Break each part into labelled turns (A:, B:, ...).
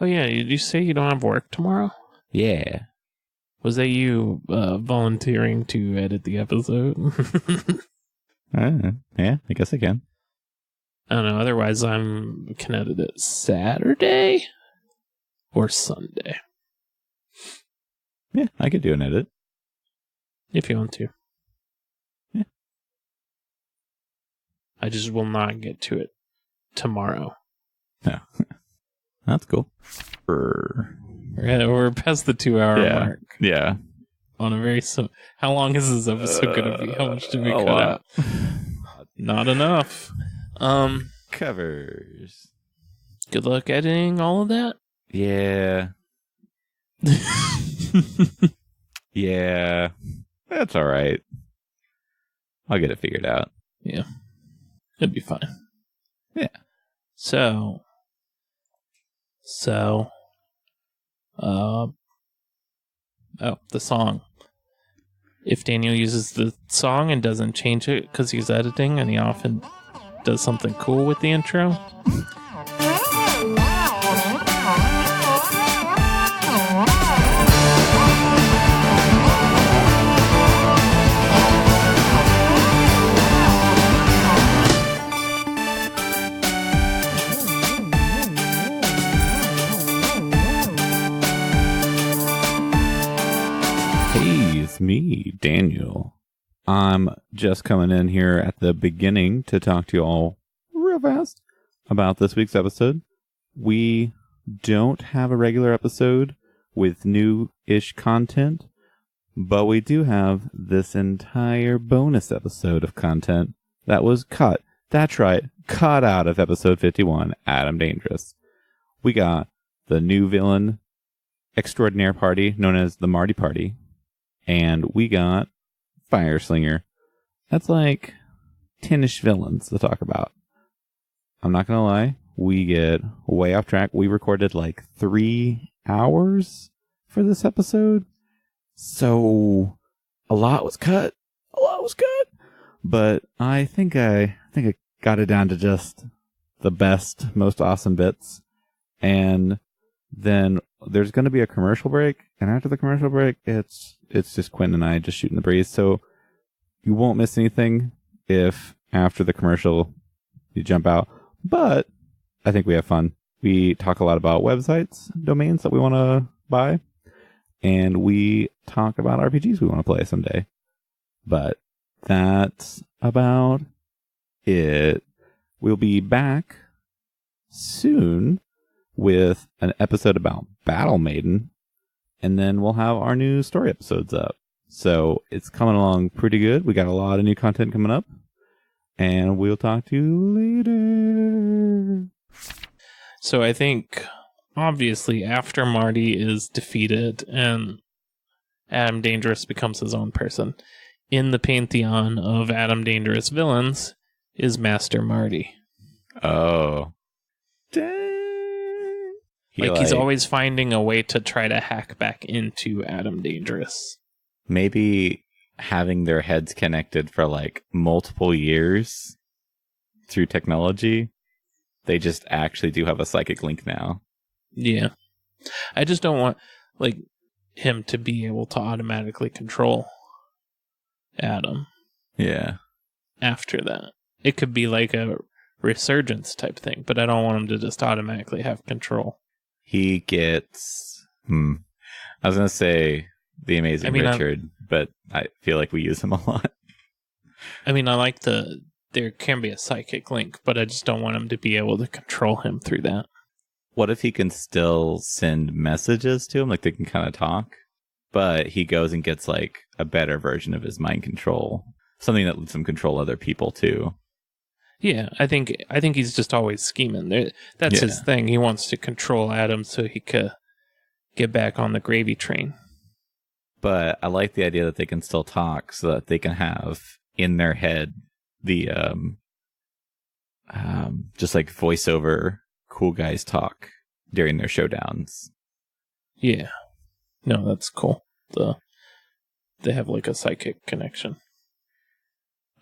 A: Oh, yeah. Did you say you don't have work tomorrow?
B: Yeah.
A: Was that you volunteering to edit the episode?
B: Yeah, I guess I can.
A: I don't know. Otherwise, I can edit it Saturday or Sunday.
B: Yeah, I could do an edit.
A: If you want to.
B: Yeah.
A: I just will not get to it tomorrow.
B: No. That's cool.
A: We're past the 2-hour mark.
B: Yeah.
A: On a very how long is this episode going to be? How much did we cut out? Not enough.
B: Covers.
A: Good luck editing all of that.
B: Yeah. Yeah. That's all right. I'll get it figured out.
A: Yeah. It'll be fine.
B: Yeah.
A: So, the song. If Daniel uses the song and doesn't change it because he's editing, and he often does something cool with the intro.
B: Me, Daniel. I'm just coming in here at the beginning to talk to you all real fast about this week's episode. We don't have a regular episode with new-ish content, but we do have this entire bonus episode of content that was cut. That's right, cut out of episode 51, Adam Dangerous. We got the new villain extraordinaire party known as the Marty Party. And we got Fireslinger. That's like 10-ish villains to talk about. I'm not going to lie. We get way off track. We recorded like 3 hours for this episode. So a lot was cut. But I think I got it down to just the best, most awesome bits. And then there's going to be a commercial break. And after the commercial break, it's just Quinn and I just shooting the breeze. So you won't miss anything if after the commercial you jump out. But I think we have fun. We talk a lot about websites, domains that we want to buy. And we talk about RPGs we want to play someday. But that's about it. We'll be back soon with an episode about Battlemaiden, and then we'll have our new story episodes up. So it's coming along pretty good. We got a lot of new content coming up, and we'll talk to you later.
A: So I think, obviously, after Marty is defeated and Adam Dangerous becomes his own person, in the pantheon of Adam Dangerous villains is Master Marty.
B: Oh.
A: He's always finding a way to try to hack back into Adam Dangerous.
B: Maybe having their heads connected for like multiple years through technology, they just actually do have a psychic link now.
A: Yeah. I just don't want him to be able to automatically control Adam.
B: Yeah.
A: After that. It could be like a resurgence type thing, but I don't want him to just automatically have control.
B: He gets... I was going to say the Amazing Richard, but I feel like we use him a lot.
A: I mean, I like there can be a psychic link, but I just don't want him to be able to control him through that.
B: What if he can still send messages to him? Like they can kind of talk, but he goes and gets like a better version of his mind control. Something that lets him control other people too.
A: Yeah, I think he's just always scheming. That's his thing. He wants to control Adam so he could get back on the gravy train.
B: But I like the idea that they can still talk so that they can have in their head the just like voiceover cool guys talk during their showdowns.
A: Yeah. No, that's cool. They have like a psychic connection.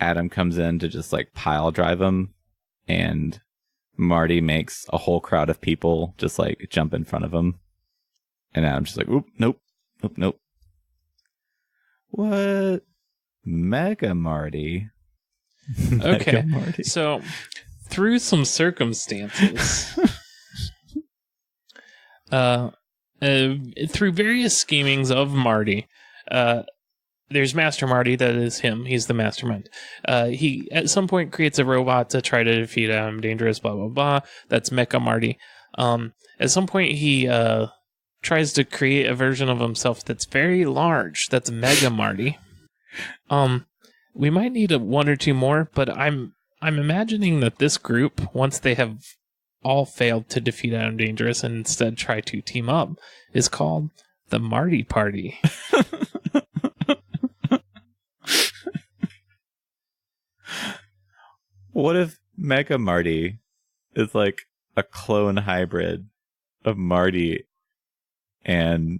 B: Adam comes in to just like pile drive him, and Marty makes a whole crowd of people just like jump in front of him. And Adam's just like, oop, nope, nope, nope. What? Mega Marty?
A: Okay.
B: Mega Marty.
A: So, through some circumstances, through various schemings of Marty, there's Master Marty, that is him. He's the mastermind. He, at some point, creates a robot to try to defeat Adam Dangerous, blah, blah, blah. That's Mecha Marty. At some point, he tries to create a version of himself that's very large. That's Mega Marty. We might need one or two more, but I'm imagining that this group, once they have all failed to defeat Adam Dangerous and instead try to team up, is called the Marty Party.
B: What if Mega Marty is like a clone hybrid of Marty and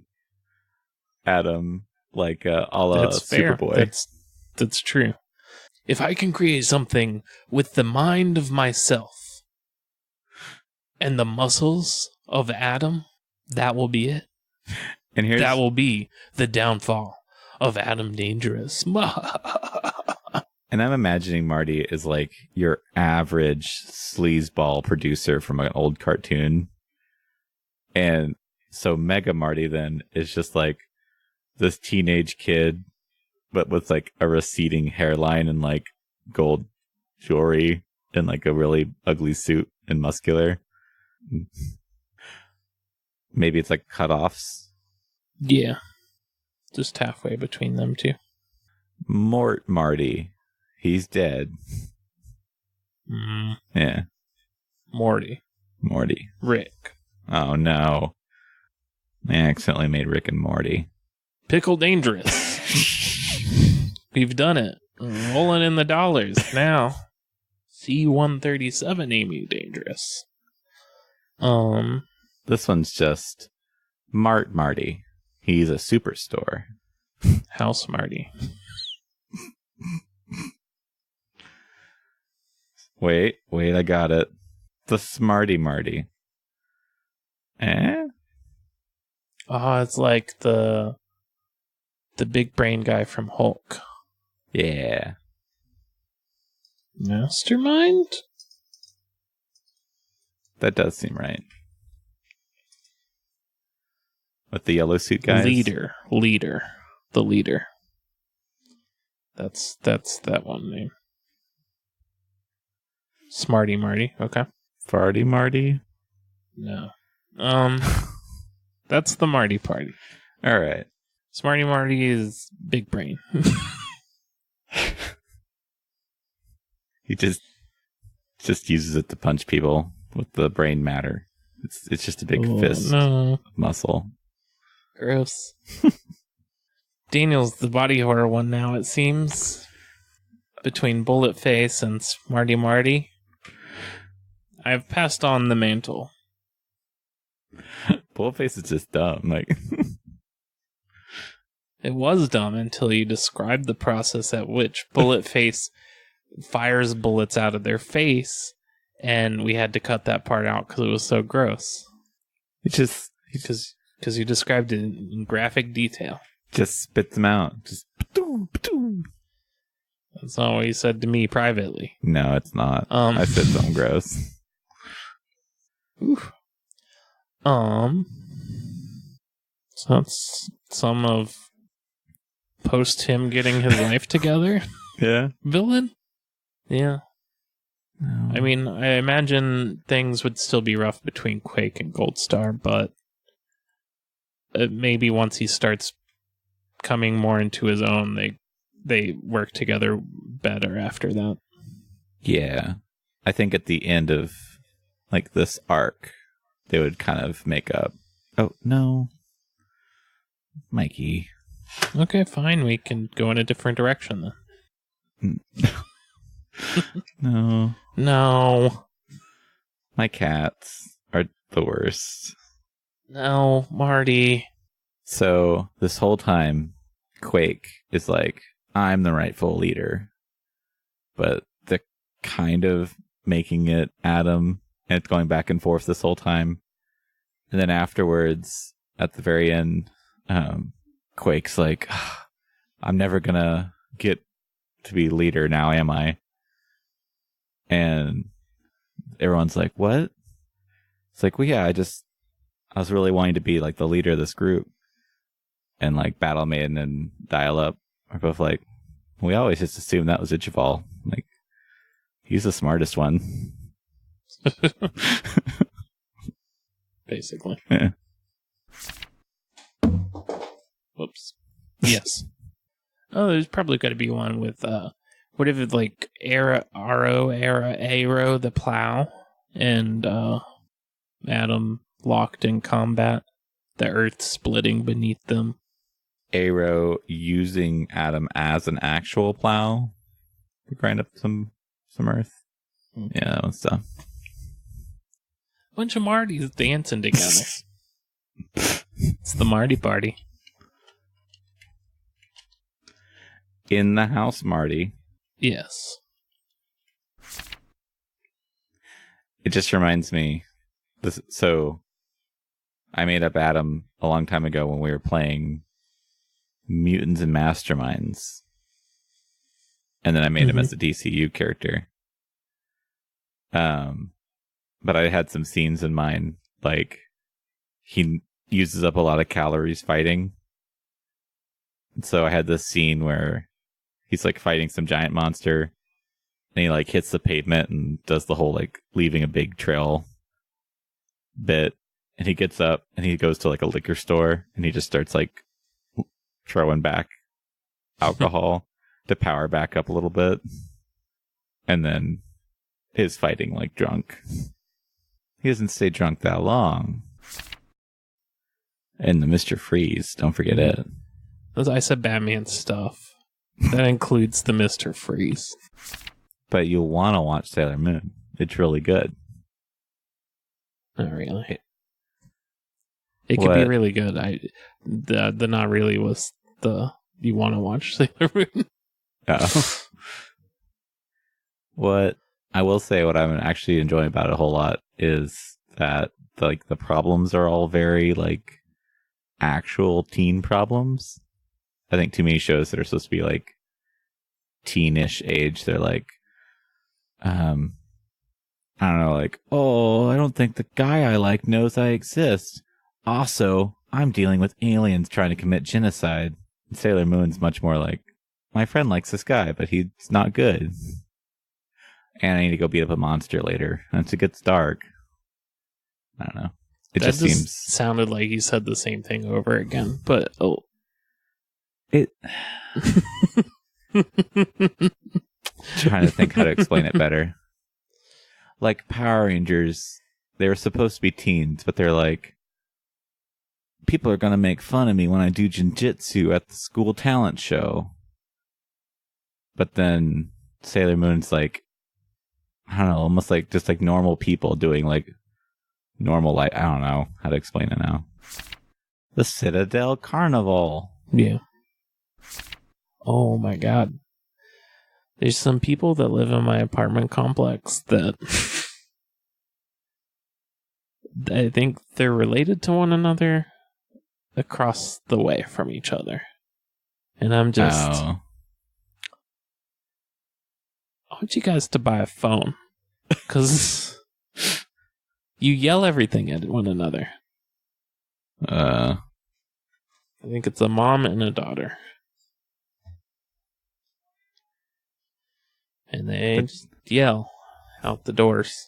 B: Adam, like a la Superboy?
A: That's true. If I can create something with the mind of myself and the muscles of Adam, that will be it.
B: And
A: that will be the downfall of Adam Dangerous.
B: And I'm imagining Marty is like your average sleazeball producer from an old cartoon. And so Mega Marty then is just like this teenage kid, but with like a receding hairline and like gold jewelry and like a really ugly suit and muscular. Maybe it's like cutoffs.
A: Yeah. Just halfway between them two.
B: Marty. He's dead. Yeah.
A: Morty. Rick.
B: Oh no. I accidentally made Rick and Morty.
A: Pickle Dangerous. We've done it. Rolling in the dollars now. C-137 Amy Dangerous.
B: This one's just Marty. He's a superstore.
A: House Marty.
B: Wait, I got it. The Smarty Marty.
A: Oh, it's like the big brain guy from Hulk.
B: Yeah.
A: Mastermind?
B: That does seem right. With the yellow suit guys?
A: Leader. The leader. That's that one name. Smarty Marty, okay.
B: Farty Marty?
A: No. That's the Marty Party.
B: All right.
A: Smarty Marty is big brain.
B: He just uses it to punch people with the brain matter. It's just a big fist muscle.
A: Gross. Daniel's the body horror one now, it seems. Between Bullet Face and Smarty Marty. I've passed on the mantle.
B: Bullet Face is just dumb. Like
A: it was dumb until you described the process at which Bullet Face fires bullets out of their face, and we had to cut that part out because it was so gross. Because you described it in graphic detail.
B: Just spits them out. Just.
A: That's not what you said to me privately.
B: No, it's not. I said something gross.
A: Oof. So that's some of post him getting his life together.
B: Yeah.
A: Villain. Yeah.
B: No.
A: I mean, I imagine things would still be rough between Quake and Goldstar, but maybe once he starts coming more into his own, they work together better after that.
B: Yeah. I think at the end of like this arc, they would kind of make up. Oh, no. Mikey.
A: Okay, fine. We can go in a different direction then.
B: No.
A: No.
B: My cats are the worst.
A: No, Marty.
B: So this whole time, Quake is like, I'm the rightful leader. But they're kind of making it Adam and it's going back and forth this whole time. And then afterwards, at the very end, Quake's like, I'm never gonna get to be leader now, am I? And everyone's like, what? It's like, well, yeah, I was really wanting to be like the leader of this group. And like Battlemaiden and Dial Up are both like, we always just assumed that was Ichival. Like, he's the smartest one.
A: Basically.
B: Yeah.
A: Whoops. Yes. Oh, there's probably got to be one with whatever, like Arrow, the plow, and Adam locked in combat, the earth splitting beneath them.
B: Arrow using Adam as an actual plow to grind up some earth. Mm. Yeah, that one's tough.
A: Bunch of Martys dancing together. It's the Marty party.
B: In the house, Marty.
A: Yes.
B: It just reminds me. So, I made up Adam a long time ago when we were playing Mutants and Masterminds. And then I made him as a DCU character. But I had some scenes in mind, like he uses up a lot of calories fighting. So I had this scene where he's like fighting some giant monster, and he like hits the pavement and does the whole like leaving a big trail bit. And he gets up and he goes to like a liquor store and he just starts like throwing back alcohol to power back up a little bit. And then is fighting like drunk. He doesn't stay drunk that long. And the Mr. Freeze, don't forget it.
A: I said Batman stuff. That includes the Mr. Freeze.
B: But you'll want to watch Sailor Moon. It's really good.
A: Not really. It could be really good. The not really was the you want to watch Sailor Moon.
B: Oh. What I will say, what I'm actually enjoying about it a whole lot is that like the problems are all very like actual teen problems. I think too many shows that are supposed to be like teenish age, they're like, I don't know, like, oh, I don't think the guy I like knows I exist. Also, I'm dealing with aliens trying to commit genocide. And Sailor Moon's much more like, my friend likes this guy, but he's not good. And I need to go beat up a monster later. Once it gets dark. I don't know. It just seems...
A: sounded like you said the same thing over again, but... oh.
B: It... Trying to think how to explain it better. Like Power Rangers, they were supposed to be teens, but they're like, people are going to make fun of me when I do Jinjitsu at the school talent show. But then Sailor Moon's like, I don't know, almost like just like normal people doing like normal life. I don't know how to explain it now. The Citadel Carnival.
A: Yeah. Oh my God. There's some people that live in my apartment complex that I think they're related to one another across the way from each other. And I'm just...
B: Oh.
A: I want you guys to buy a phone. Because you yell everything at one another. I think it's a mom and a daughter. And they just yell out the doors.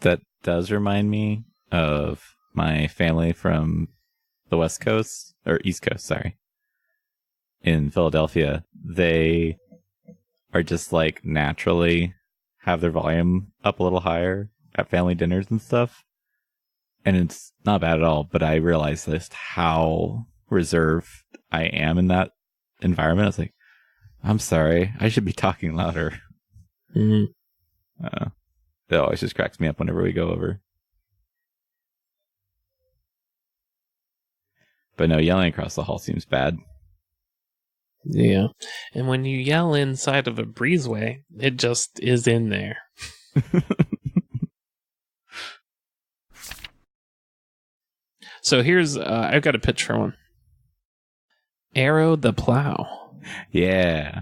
B: That does remind me of my family from the West Coast, or East Coast, sorry. In Philadelphia. They are just like naturally have their volume up a little higher at family dinners and stuff. And it's not bad at all, but I realized just how reserved I am in that environment. I was like, I'm sorry, I should be talking louder.
A: Mm-hmm.
B: It always just cracks me up whenever we go over. But no, yelling across the hall seems bad.
A: Yeah. And when you yell inside of a breezeway, it just is in there. So here's I've got a pitch for one. Arrow the Plow.
B: Yeah.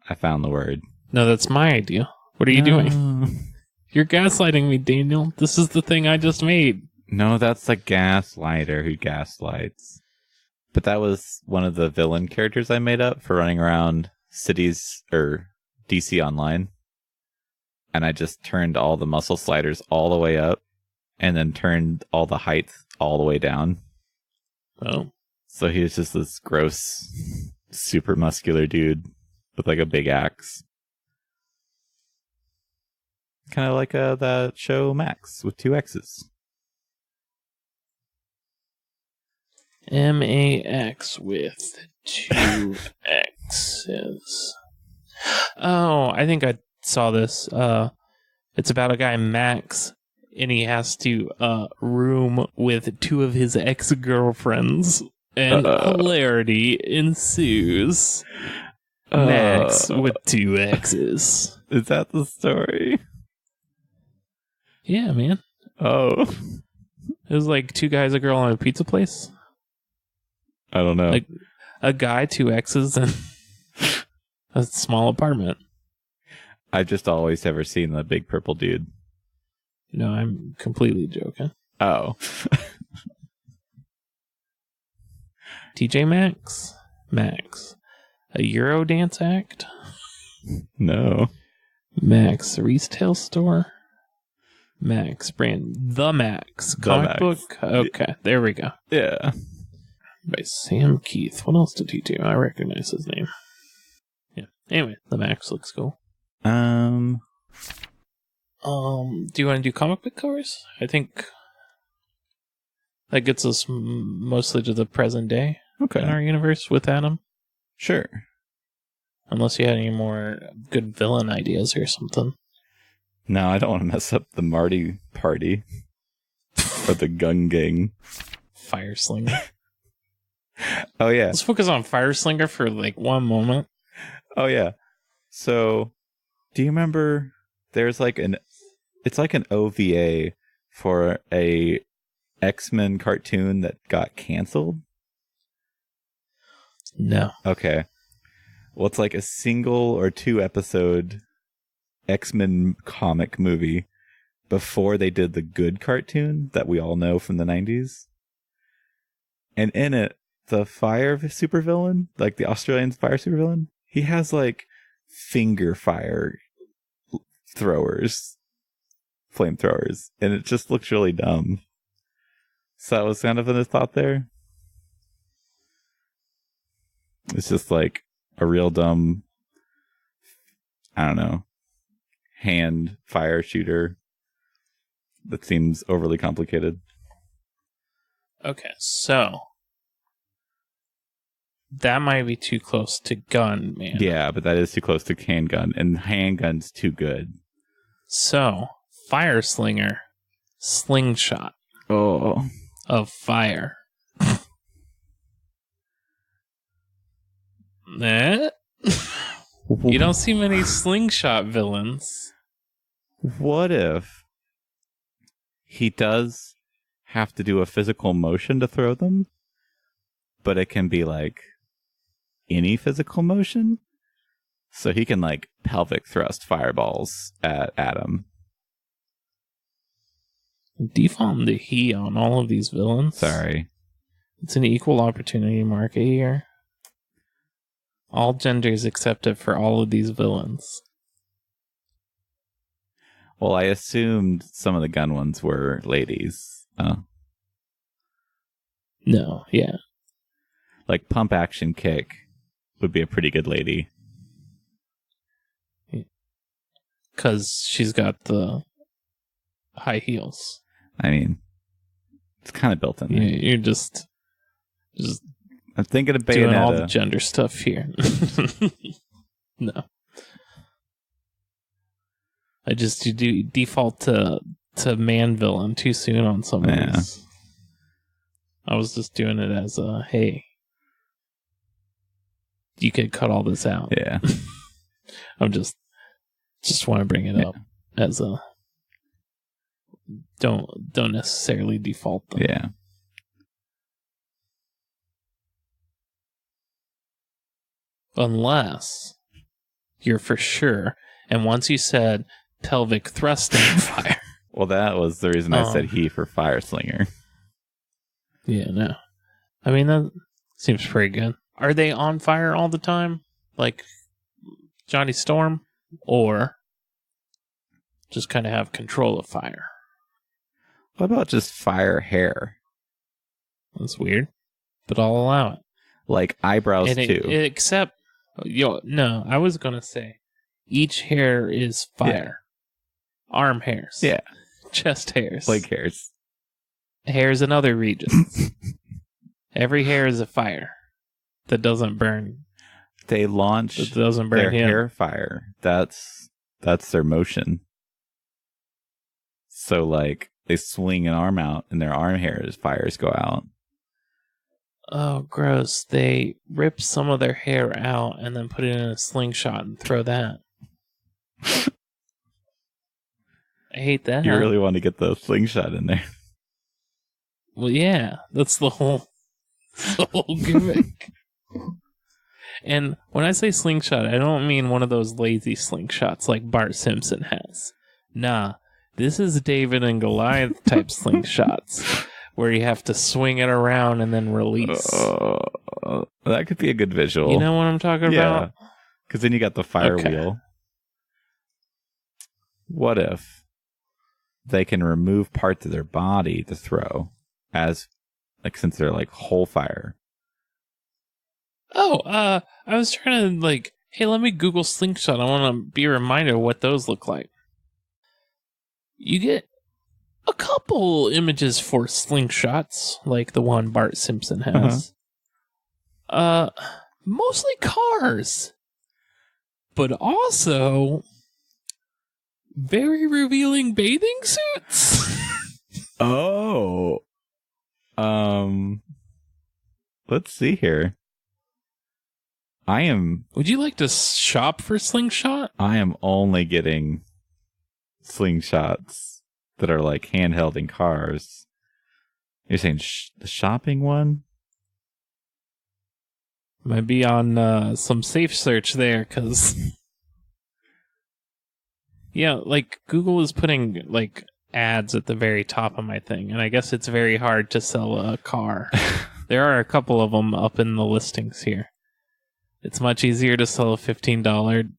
B: I found the word.
A: No, that's my idea. What are you doing? You're gaslighting me, Daniel. This is the thing I just made.
B: No, that's the gaslighter who gaslights. But that was one of the villain characters I made up for running around cities or DC Online. And I just turned all the muscle sliders all the way up and then turned all the height all the way down.
A: Oh.
B: So he was just this gross, super muscular dude with like a big axe. Kind of like that show Max with 2 X's.
A: MAX with 2 X's. Oh, I think I saw this. It's about a guy, Max, and he has to room with 2 of his ex-girlfriends, and hilarity ensues. Max with 2 X's.
B: Is that the story?
A: Yeah, man.
B: Oh.
A: It was like 2 guys, a girl, on a pizza place.
B: I don't know.
A: Like a guy, 2 X's, and a small apartment.
B: I've just always ever seen the big purple dude.
A: No, I'm completely joking.
B: Oh.
A: TJ Maxx? Max. A Euro dance act?
B: No.
A: Max retail store? Max brand. The Max. Comic book? Okay, there we go.
B: Yeah.
A: By Sam Keith. What else did he do? I recognize his name. Yeah. Anyway, the Max looks cool. Do you want to do comic book covers? I think that gets us mostly to the present day in our universe with Adam.
B: Sure.
A: Unless you had any more good villain ideas or something.
B: No, I don't want to mess up the Marty party. Or the gun gang.
A: Fireslinger.
B: Oh, yeah.
A: Let's focus on Fireslinger for like one moment.
B: Oh, yeah. So, do you remember there's like it's like an OVA for a X-Men cartoon that got canceled?
A: No.
B: Okay. Well, it's like a single or 2 episode X-Men comic movie before they did the good cartoon that we all know from the 90s. And in it, the fire supervillain, like the Australian fire supervillain, he has like finger fire flamethrowers, and it just looks really dumb. So that was kind of a thought there. It's just like a real dumb, I don't know, hand fire shooter that seems overly complicated. Okay,
A: so that might be too close to gun, man.
B: Yeah, but that is too close to handgun, and handgun's too good.
A: So, Fireslinger, slingshot.
B: Oh.
A: Of fire. You don't see many slingshot villains.
B: What if he does have to do a physical motion to throw them, but it can be like any physical motion? So he can like pelvic thrust fireballs at Adam.
A: Default to he on all of these villains.
B: Sorry.
A: It's an equal opportunity market here. All genders accepted for all of these villains.
B: Well, I assumed some of the gun ones were ladies.
A: No, yeah.
B: Like Pump Action Kick would be a pretty good lady.
A: Because she's got the high heels.
B: I mean, it's kind of built in there.
A: You're just
B: I'm thinking of Bayonetta.
A: Doing all the gender stuff here. No. I just you do default to man villain too soon on some of these. I was just doing it as a, hey, you could cut all this out.
B: Yeah.
A: I'm just want to bring it up as a, don't necessarily default them.
B: Yeah.
A: Unless you're for sure. And once you said pelvic thrusting fire.
B: Well, that was the reason I said he for fire slinger.
A: Yeah, no. I mean, that seems pretty good. Are they on fire all the time? Like Johnny Storm? Or just kind of have control of fire?
B: What about just fire hair?
A: That's weird, but I'll allow it.
B: Like eyebrows, too.
A: Except, no, I was going to say, each hair is fire. Yeah. Arm hairs.
B: Yeah.
A: Chest hairs.
B: Leg hairs.
A: Hairs in other regions. Every hair is a fire that doesn't burn.
B: They launch their hair fire. That's their motion. So, like, they swing an arm out and their arm hairs fires go out.
A: Oh, gross. They rip some of their hair out and then put it in a slingshot and throw that. I hate that.
B: You really want to get the slingshot in there.
A: Well, yeah. That's the whole gimmick. And when I say slingshot, I don't mean one of those lazy slingshots like Bart Simpson has. Nah, this is David and Goliath type slingshots. Where you have to swing it around and then release.
B: That could be a good visual.
A: You know what I'm talking about?
B: Yeah, because then you got the fire wheel. What if they can remove parts of their body to throw, since they're like whole fire?
A: Oh, I was trying to hey, let me Google slingshot. I want to be reminded of what those look like. You get a couple images for slingshots, like the one Bart Simpson has. Mostly cars, but also very revealing bathing suits.
B: Oh, let's see here.
A: Would you like to shop for slingshot?
B: I am only getting slingshots that are like handheld in cars. You're saying the shopping one?
A: Might be on some safe search there, because yeah, Google is putting ads at the very top of my thing, and I guess it's very hard to sell a car. There are a couple of them up in the listings here. It's much easier to sell a $15.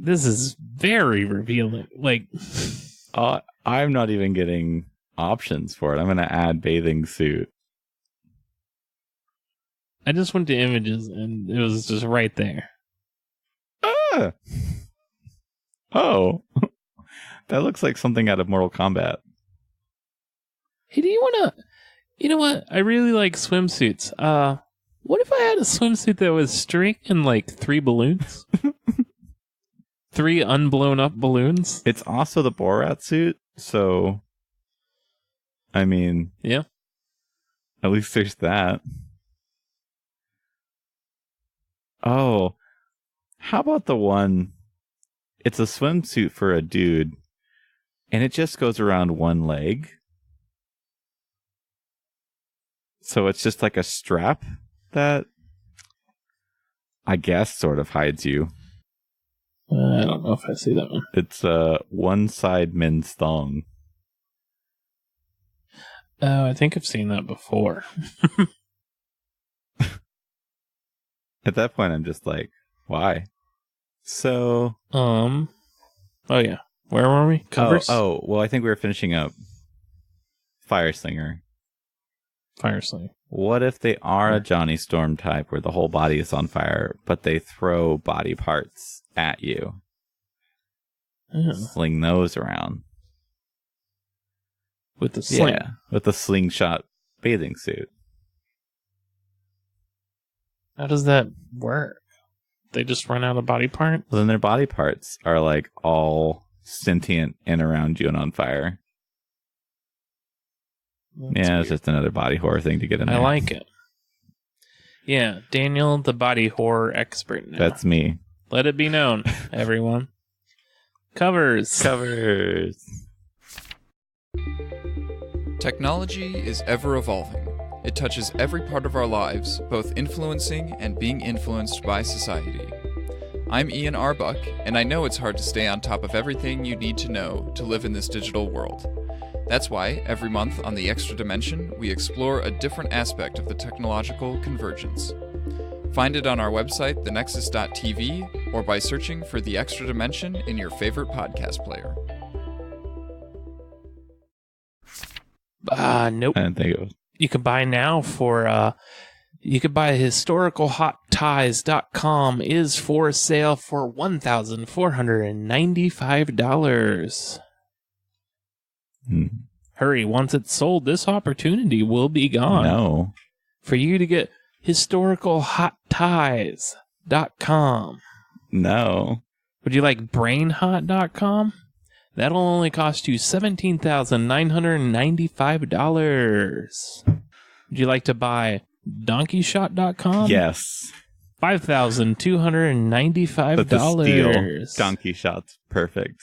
A: This is very revealing.
B: I'm not even getting options for it. I'm going to add bathing suit.
A: I just went to images and it was just right there.
B: Ah! Oh. That looks like something out of Mortal Kombat.
A: Hey, do you want to... You know what? I really like swimsuits. What if I had a swimsuit that was stringing 3 balloons? 3 unblown up balloons?
B: It's also the Borat suit, so... I mean...
A: Yeah.
B: At least there's that. Oh. How about the one... It's a swimsuit for a dude, and it just goes around one leg. So it's just like a strap that, I guess, sort of hides you.
A: I don't know if I see that one.
B: It's a one-side men's thong.
A: Oh, I think I've seen that before.
B: At that point, I'm just like, why? So...
A: Oh yeah. Where were we? Covers?
B: Oh, well, I think we were finishing up Fire Slinger.
A: Fire Slinger.
B: What if they are a Johnny Storm type where the whole body is on fire, but they throw body parts at you? Sling those around.
A: With the sling?
B: Yeah, with the slingshot bathing suit.
A: How does that work? They just run out of body parts?
B: Well, then their body parts are all sentient and around you and on fire. That's weird. It's just another body horror thing to get in there.
A: I like it. Yeah, Daniel, the body horror expert now.
B: That's me.
A: Let it be known, everyone. Covers.
C: Technology is ever evolving. It touches every part of our lives, both influencing and being influenced by society. I'm Ian Arbuck, and I know it's hard to stay on top of everything you need to know to live in this digital world. That's why, every month on The Extra Dimension, we explore a different aspect of the technological convergence. Find it on our website, thenexus.tv, or by searching for The Extra Dimension in your favorite podcast player.
A: Nope.
B: I didn't think it was.
A: You can buy now for, you could buy historicalhotties.com is for sale for $1,495. Hurry, once it's sold, this opportunity will be gone.
B: No.
A: For you to get historicalhotties.com.
B: No.
A: Would you like brainhot.com? That'll only cost you $17,995. Would you like to buy donkeyshot.com?
B: Yes.
A: $5,295.
B: That's a steal. Donkey Shot's perfect.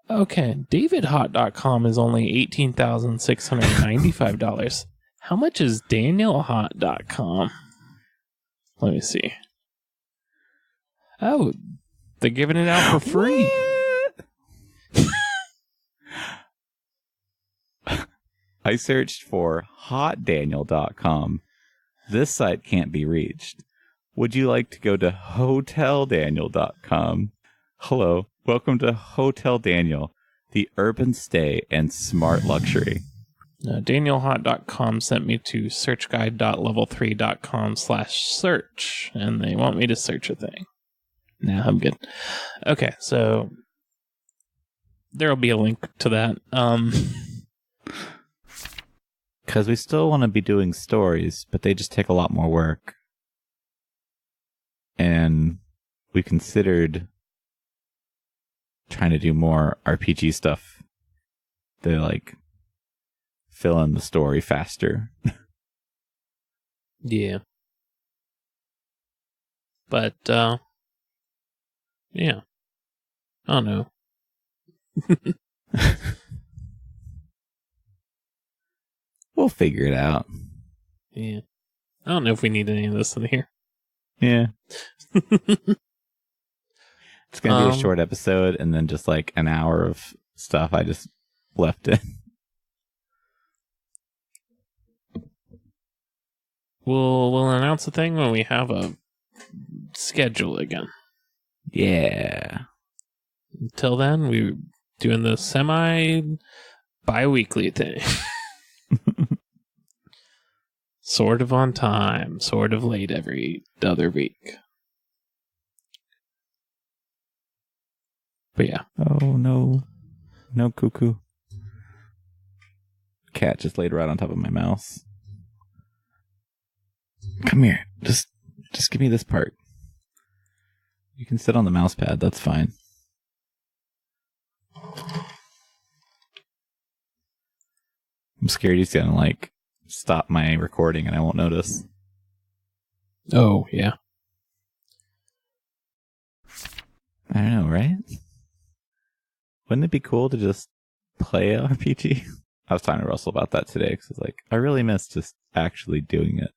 A: Okay, davidhot.com is only $18,695. How much is danielhot.com? Let me see. Oh, they're giving it out for free.
B: I searched for hotdaniel.com. This site can't be reached. Would you like to go to hoteldaniel.com? Hello, welcome to Hotel Daniel, the urban stay and smart luxury.
A: Danielhot.com sent me to searchguide.level3.com/search, and they want me to search a thing. Nah, I'm good. Okay, so there'll be a link to that.
B: Because we still want to be doing stories, but they just take a lot more work. And we considered trying to do more RPG stuff. They like fill in the story faster.
A: Yeah. But, yeah. I don't know.
B: We'll figure it out.
A: Yeah. I don't know if we need any of this in here.
B: Yeah. It's going to be a short episode and then just like an hour of stuff I just left in.
A: We'll announce the thing when we have a schedule again.
B: Yeah.
A: Until then, we're doing the semi-bi-weekly thing. Sort of on time, sort of late every other week. But yeah.
B: Oh, no. No cuckoo. Cat just laid right on top of my mouse. Come here. Just give me this part. You can sit on the mouse pad. That's fine. I'm scared he's gonna like stop my recording and I won't notice.
A: Oh, yeah.
B: I don't know, right? Wouldn't it be cool to just play RPG? I was talking to Russell about that today because it's like, I really miss just actually doing it.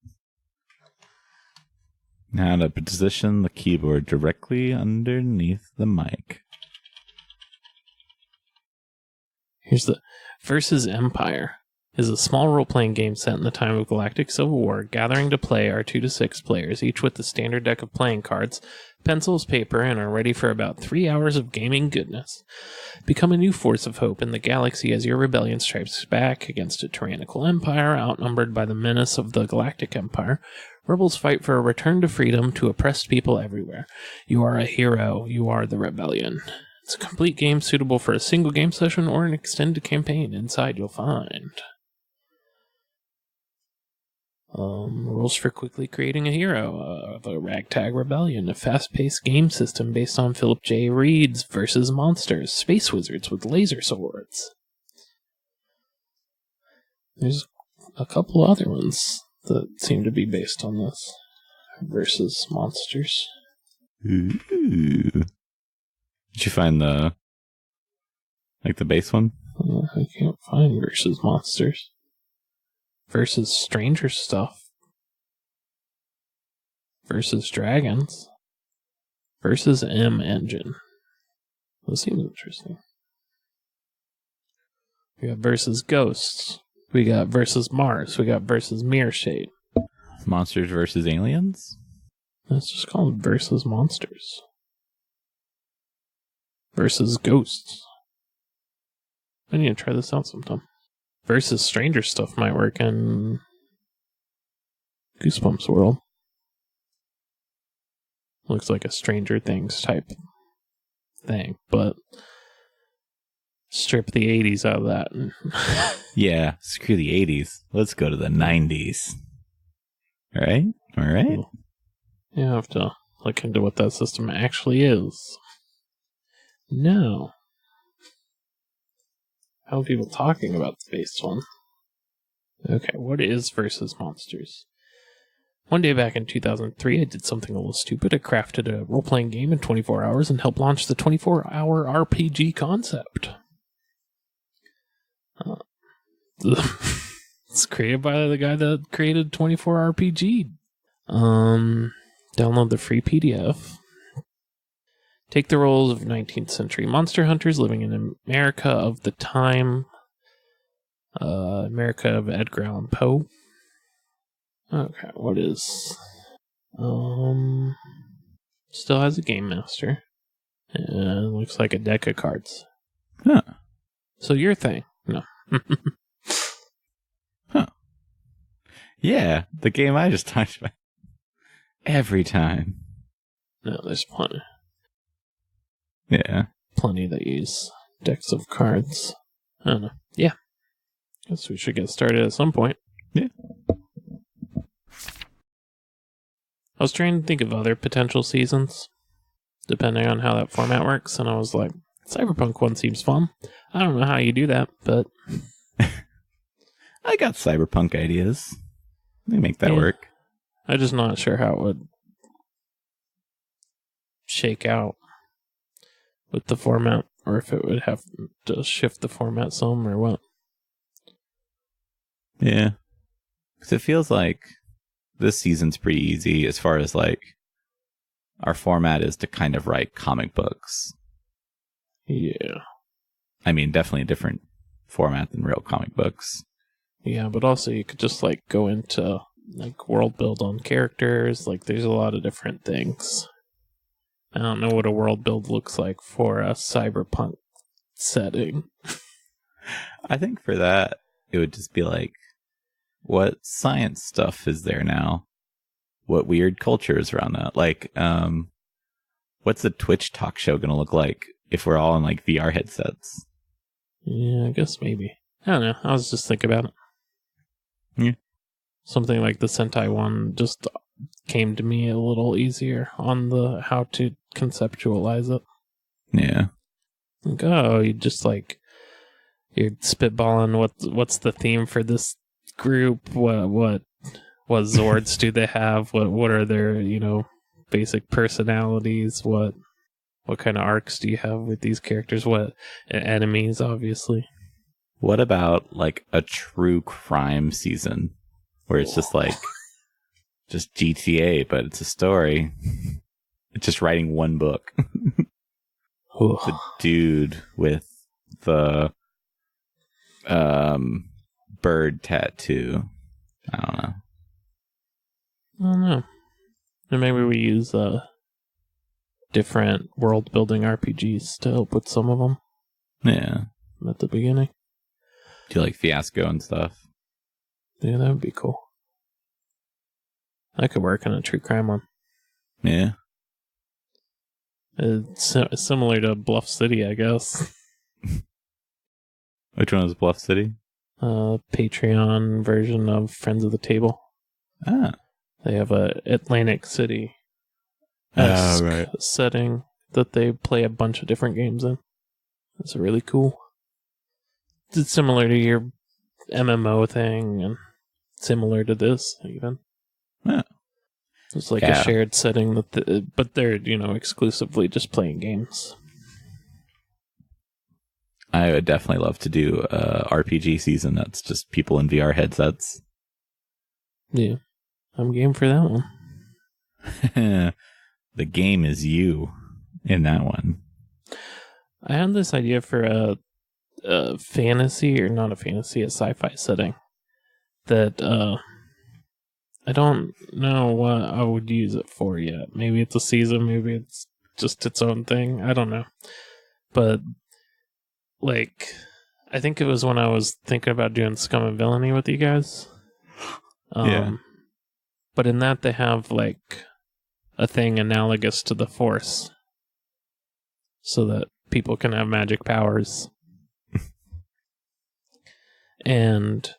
B: Now to position the keyboard directly underneath the mic.
A: Here's the Versus Empire. Is a small role-playing game set in the time of Galactic Civil War. Gathering to play are 2 to 6 players, each with the standard deck of playing cards, pencils, paper, and are ready for about 3 hours of gaming goodness. Become a new force of hope in the galaxy as your rebellion strikes back against a tyrannical empire outnumbered by the menace of the Galactic Empire. Rebels fight for a return to freedom to oppressed people everywhere. You are a hero. You are the rebellion. It's a complete game suitable for a single game session or an extended campaign. Inside you'll find rules for quickly creating a hero, the Ragtag Rebellion, a fast-paced game system based on Philip J. Reed's Versus Monsters, space wizards with laser swords. There's a couple other ones that seem to be based on this. Versus Monsters.
B: Ooh. Did you find the base one?
A: I can't find Versus Monsters. versus Stranger Stuff versus Dragons versus M Engine. That seems interesting. We got versus Ghosts. We got versus Mars. We got versus Mirror Shade.
B: Monsters versus Aliens?
A: Let's just call them versus Monsters. Versus Ghosts. I need to try this out sometime. Versus Stranger Stuff might work in Goosebumps World. Looks like a Stranger Things type thing, but strip the 80s out of that.
B: Yeah, screw the 80s. Let's go to the 90s. All right? All right?
A: You have to look into what that system actually is. No. How are people talking about the base one? Okay, what is Versus Monsters? One day back in 2003, I did something a little stupid. I crafted a role-playing game in 24 hours and helped launch the 24-hour RPG concept. It's created by the guy that created 24 RPG. Download the free PDF. Take the roles of 19th century monster hunters living in America of the time. America of Edgar Allan Poe. Okay, what is... Still has a game master. And looks like a deck of cards.
B: Huh.
A: So your thing. No.
B: Huh. Yeah, the game I just talked about. Every time.
A: No, there's plenty.
B: Yeah.
A: Plenty that use decks of cards. I don't know. Yeah. Guess we should get started at some point.
B: Yeah.
A: I was trying to think of other potential seasons, depending on how that format works, and I was like, Cyberpunk one seems fun. I don't know how you do that, but...
B: I got Cyberpunk ideas. Let me make that work.
A: I'm just not sure how it would shake out with the format, or if it would have to shift the format some, or what.
B: Yeah. Because it feels like this season's pretty easy as far as, like, our format is to kind of write comic books.
A: Yeah.
B: I mean, definitely a different format than real comic books.
A: Yeah, but also you could just, like, go into, like, world build on characters. Like, there's a lot of different things. I don't know what a world build looks like for a cyberpunk setting.
B: I think for that, it would just be like, what science stuff is there now? What weird culture is around that? Like, what's the Twitch talk show going to look like if we're all in, like, VR headsets?
A: Yeah, I guess maybe. I don't know. I was just thinking about it.
B: Yeah.
A: Something like the Sentai one just came to me a little easier on the how to conceptualize it.
B: Yeah.
A: Like, oh, you just like you're spitballing what's the theme for this group? What Zords do they have? What are their, basic personalities? What kind of arcs do you have with these characters? What enemies, obviously.
B: What about, like, a true crime season where it's just like just GTA, but it's a story. It's just writing one book. The dude with the bird tattoo. I don't know. And maybe we use different world building RPGs to help with some of them.
A: Yeah. At the beginning.
B: Do you like Fiasco and stuff?
A: Yeah, that would be cool. That could work in a true crime one.
B: Yeah.
A: It's similar to Bluff City, I guess.
B: Which one is Bluff City?
A: Patreon version of Friends of the Table.
B: Ah.
A: They have a Atlantic City setting that they play a bunch of different games in. It's really cool. It's similar to your MMO thing, and similar to this, even.
B: Yeah.
A: It's like a shared setting, but they're, exclusively just playing games.
B: I would definitely love to do a RPG season that's just people in VR headsets.
A: Yeah. I'm game for that one.
B: The game is you in that one.
A: I had this idea for a fantasy, or not a fantasy, a sci-fi setting that I don't know what I would use it for yet. Maybe it's a season, maybe it's just its own thing. I don't know. But, like, I think it was when I was thinking about doing Scum and Villainy with you guys.
B: Yeah.
A: But in that, they have, like, a thing analogous to the Force. So that people can have magic powers. And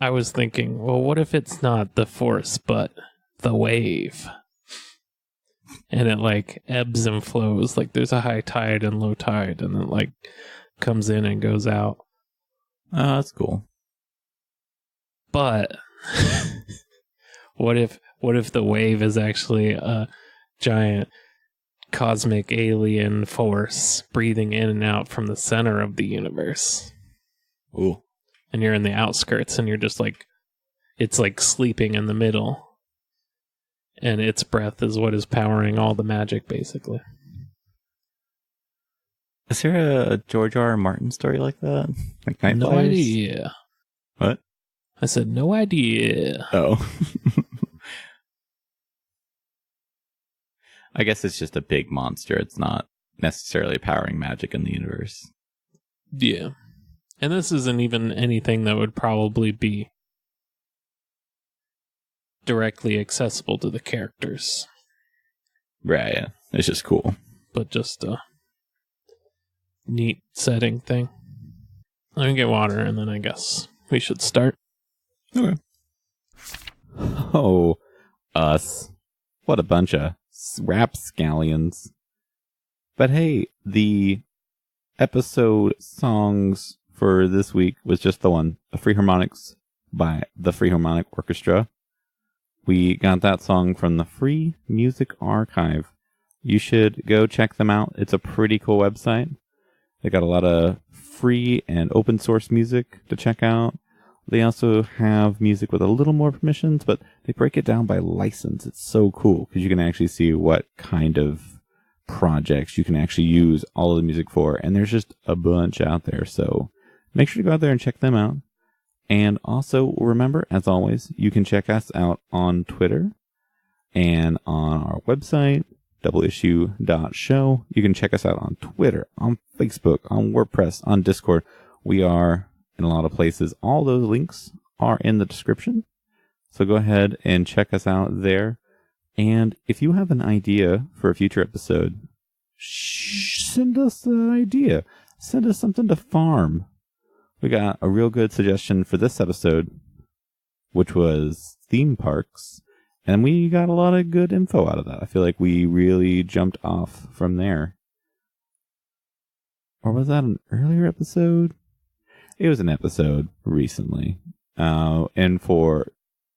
A: I was thinking, well, what if it's not the Force, but the wave? And it, like, ebbs and flows. Like, there's a high tide and low tide, and it, like, comes in and goes out.
B: Oh, that's cool.
A: But what if the wave is actually a giant cosmic alien force breathing in and out from the center of the universe?
B: Ooh.
A: And you're in the outskirts, and you're just like, it's like sleeping in the middle. And its breath is what is powering all the magic, basically.
B: Is there a George R. R. Martin story like that? Like Night
A: No
B: Flyers?
A: idea.
B: What?
A: I said, no idea.
B: Oh. I guess it's just a big monster. It's not necessarily powering magic in the universe.
A: Yeah. And this isn't even anything that would probably be directly accessible to the characters.
B: Right, yeah. It's just cool.
A: But just a neat setting thing. Let me get water, and then I guess we should start.
B: Okay. Oh, us. What a bunch of rapscallions. But hey, the episode songs for this week was just the one, the Freeharmonics by the Freeharmonic Orchestra. We got that song from the Free Music Archive. You should go check them out. It's a pretty cool website. They got a lot of free and open source music to check out. They also have music with a little more permissions, but they break it down by license. It's so cool because you can actually see what kind of projects you can actually use all of the music for. And there's just a bunch out there. So make sure to go out there and check them out. And also remember, as always, you can check us out on Twitter and on our website, doubleissue.show. You can check us out on Twitter, on Facebook, on WordPress, on Discord. We are in a lot of places. All those links are in the description. So go ahead and check us out there. And if you have an idea for a future episode, send us an idea. Send us something to farm. We got a real good suggestion for this episode, which was theme parks. And we got a lot of good info out of that. I feel like we really jumped off from there. Or was that an earlier episode? It was an episode recently. And for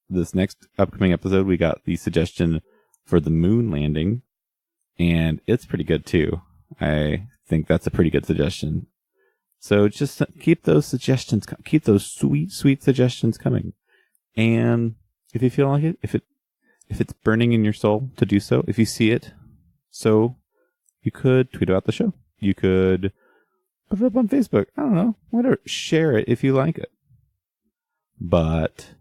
B: this next upcoming episode, we got the suggestion for the moon landing. And it's pretty good too. I think that's a pretty good suggestion. So just keep those suggestions, keep those sweet, sweet suggestions coming. And if you feel like it, if it's burning in your soul to do so, if you see it, so you could tweet about the show. You could put it up on Facebook. I don't know. Whatever. Share it if you like it. But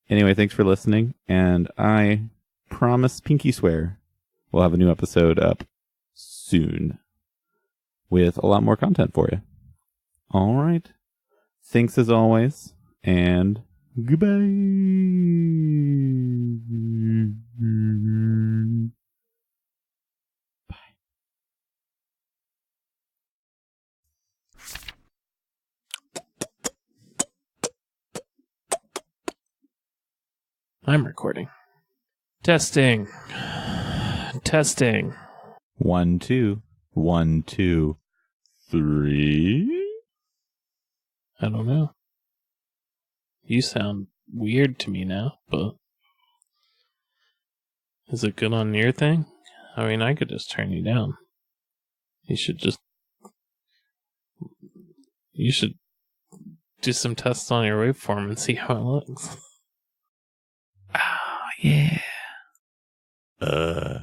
B: anyway, thanks for listening. And I promise, pinky swear, we'll have a new episode up soon with a lot more content for you. All right. Thanks as always. And goodbye. Bye.
A: I'm recording. Testing. Testing.
B: 1, 2. 1, 2, 3.
A: I don't know. You sound weird to me now, but is it good on your thing? I mean, I could just turn you down. You should do some tests on your waveform and see how it looks. Yeah.
B: Uh.